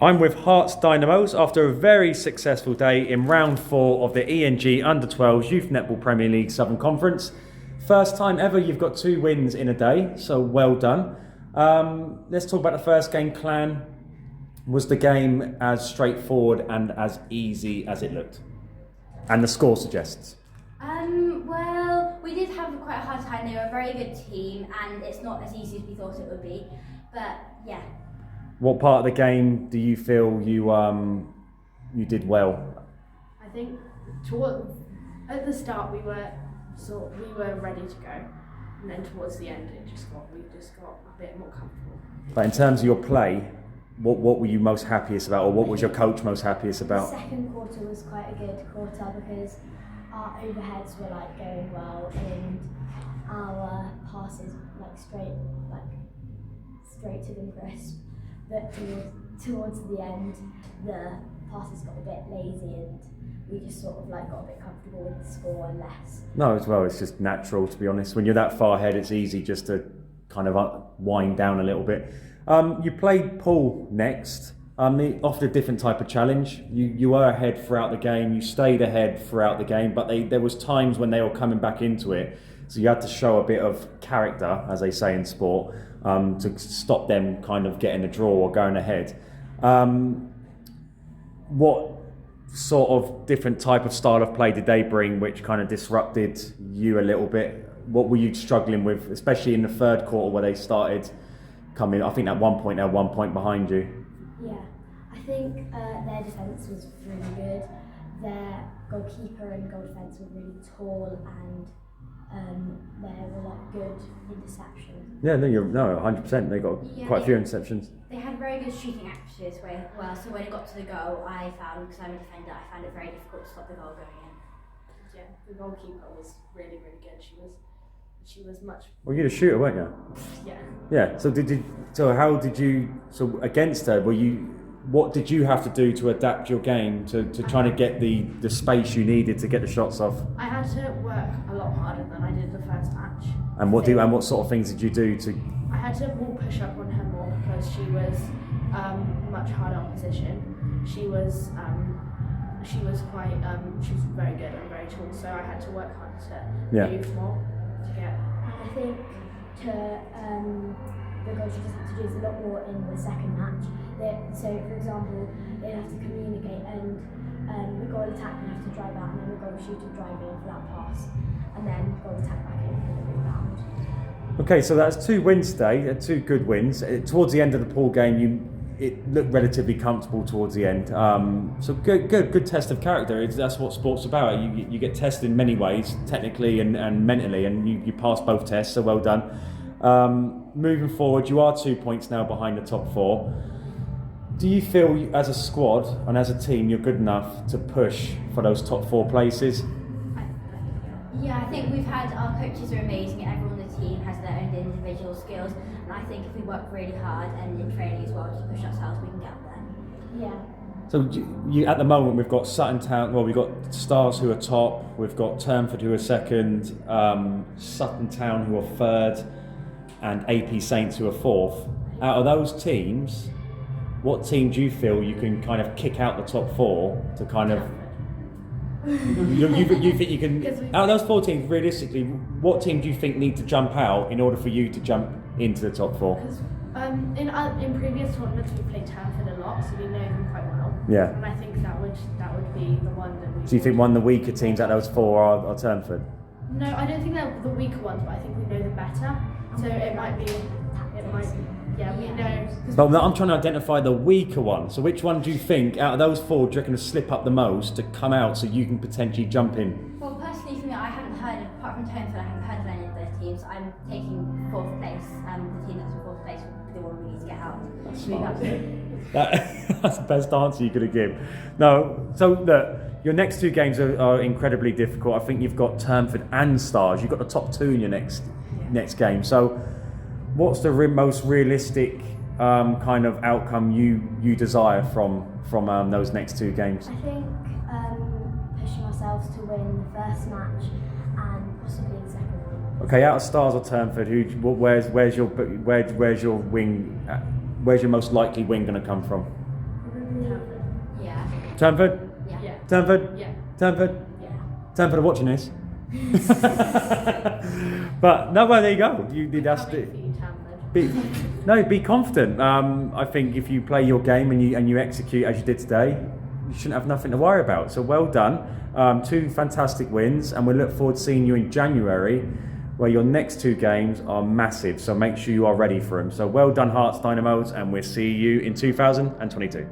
I'm with Herts Dynamos after a very successful day in round 4 of the ENG Under-12s Youth Netball Premier League Southern Conference. First time ever you've got 2 wins in a day, so well done. Let's talk about the first game, Clan. Was the game as straightforward and as easy as it looked? And the score suggests. Well, we did have quite a hard time. They were a very good team and it's not as easy as we thought it would be. But yeah. What part of the game do you feel you did well? I think at the start we were ready to go, and then towards the end we just got a bit more comfortable. But in terms of your play, what were you most happiest about, or what was your coach most happiest about? The second quarter was quite a good quarter because our overheads were going well and our passes straight to the crisp. But towards the end, the passes got a bit lazy and we just got a bit comfortable with the score and less. No, as well, it's just natural, to be honest. When you're that far ahead, it's easy just to kind of wind down a little bit. You played Poole next. They offered a different type of challenge. You were ahead throughout the game. You stayed ahead throughout the game, but there was times when they were coming back into it. So you had to show a bit of character, as they say in sport, to stop them kind of getting a draw or going ahead. What sort of different type of style of play did they bring which kind of disrupted you a little bit? What were you struggling with, especially in the third quarter where they started coming? I think at one point they were 1 point behind you. Yeah, I think their defence was really good. Their goalkeeper and goal defence were really tall and there were good interceptions. Yeah, no, 100%. They got quite a few interceptions. They had very good shooting actions so when it got to the goal, I found, because I'm a defender, I found it very difficult to stop the goal going in. Yeah, the goalkeeper was really, really good. She was much. Well, you're the shooter, weren't you? Yeah. Yeah. So against her, what did you have to do to adapt your game to trying to get the space you needed to get the shots off? I had to work a lot harder than I did the first match. And what sort of things did you do to? I had to push up on her more because she was much harder opposition. She was very good and very tall, so I had to work hard to move more. Yeah. I think the coaches just had to do a lot more in the second match. So, for example, they have to communicate and the goal attack we have to drive out and then the goal shooter drive in for that pass and then goal attack back in for the rebound. Okay, so that's 2 wins today, 2 good wins. Towards the end of the Poole game, it looked relatively comfortable towards the end. So good test of character. That's what sport's about. You get tested in many ways, technically and mentally, and you passed both tests, so well done. Moving forward, you are 2 points now behind the top 4. Do you feel as a squad and as a team you're good enough to push for those top 4 places? Yeah, I think our coaches are amazing. Everyone on the team has their own individual skills, and I think if we work really hard and in training as well to push ourselves, we can get there. Yeah. So you at the moment we've got Sutton Town. Well, we've got Stars who are top. We've got Turnford who are second. Sutton Town who are third, and AP Saints who are fourth. Out of those teams, what team do you feel you can kind of kick out the top 4 to kind of? You think you can? Out of those 4 teams, realistically, what team do you think need to jump out in order for you to jump into the top 4? Because in previous tournaments we played Turnford a lot, so we know them quite well. Yeah. And I think that would be the one that we. So you think one of the weaker teams out of those 4 are Turnford? No, I don't think they're the weaker ones, but I think we know them better. So it might be. Yeah, we know. But I'm trying to identify the weaker one. So which one do you think, out of those 4, do you reckon to slip up the most to come out so you can potentially jump in? Well, personally for me, I haven't heard, apart from Turnford, I haven't heard of any of those teams. I'm taking 4th place. The team that's in 4th place will be the one we need to get out. That's smart. That's the best answer you could have given. No, so look, your next 2 games are incredibly difficult. I think you've got Turnford and Stars. You've got the top 2 in your next game. So what's the most realistic kind of outcome you desire from those next 2 games? I think pushing ourselves to win the first match and possibly the second one. Okay, out of Stars or Turnford, where's your wing? Where's your most likely win going to come from? Turnford. Yeah. Turnford? Yeah. Yeah. Turnford? Yeah. Turnford? Yeah. Turnford are watching this. But no, well, there you go. That's Coming for you, Turnford. be confident. I think if you play your game and you execute as you did today, you shouldn't have nothing to worry about. So well done. 2 fantastic wins, and we look forward to seeing you in January, where your next 2 games are massive. So make sure you are ready for them. So well done, Herts Dynamos, and we'll see you in 2022.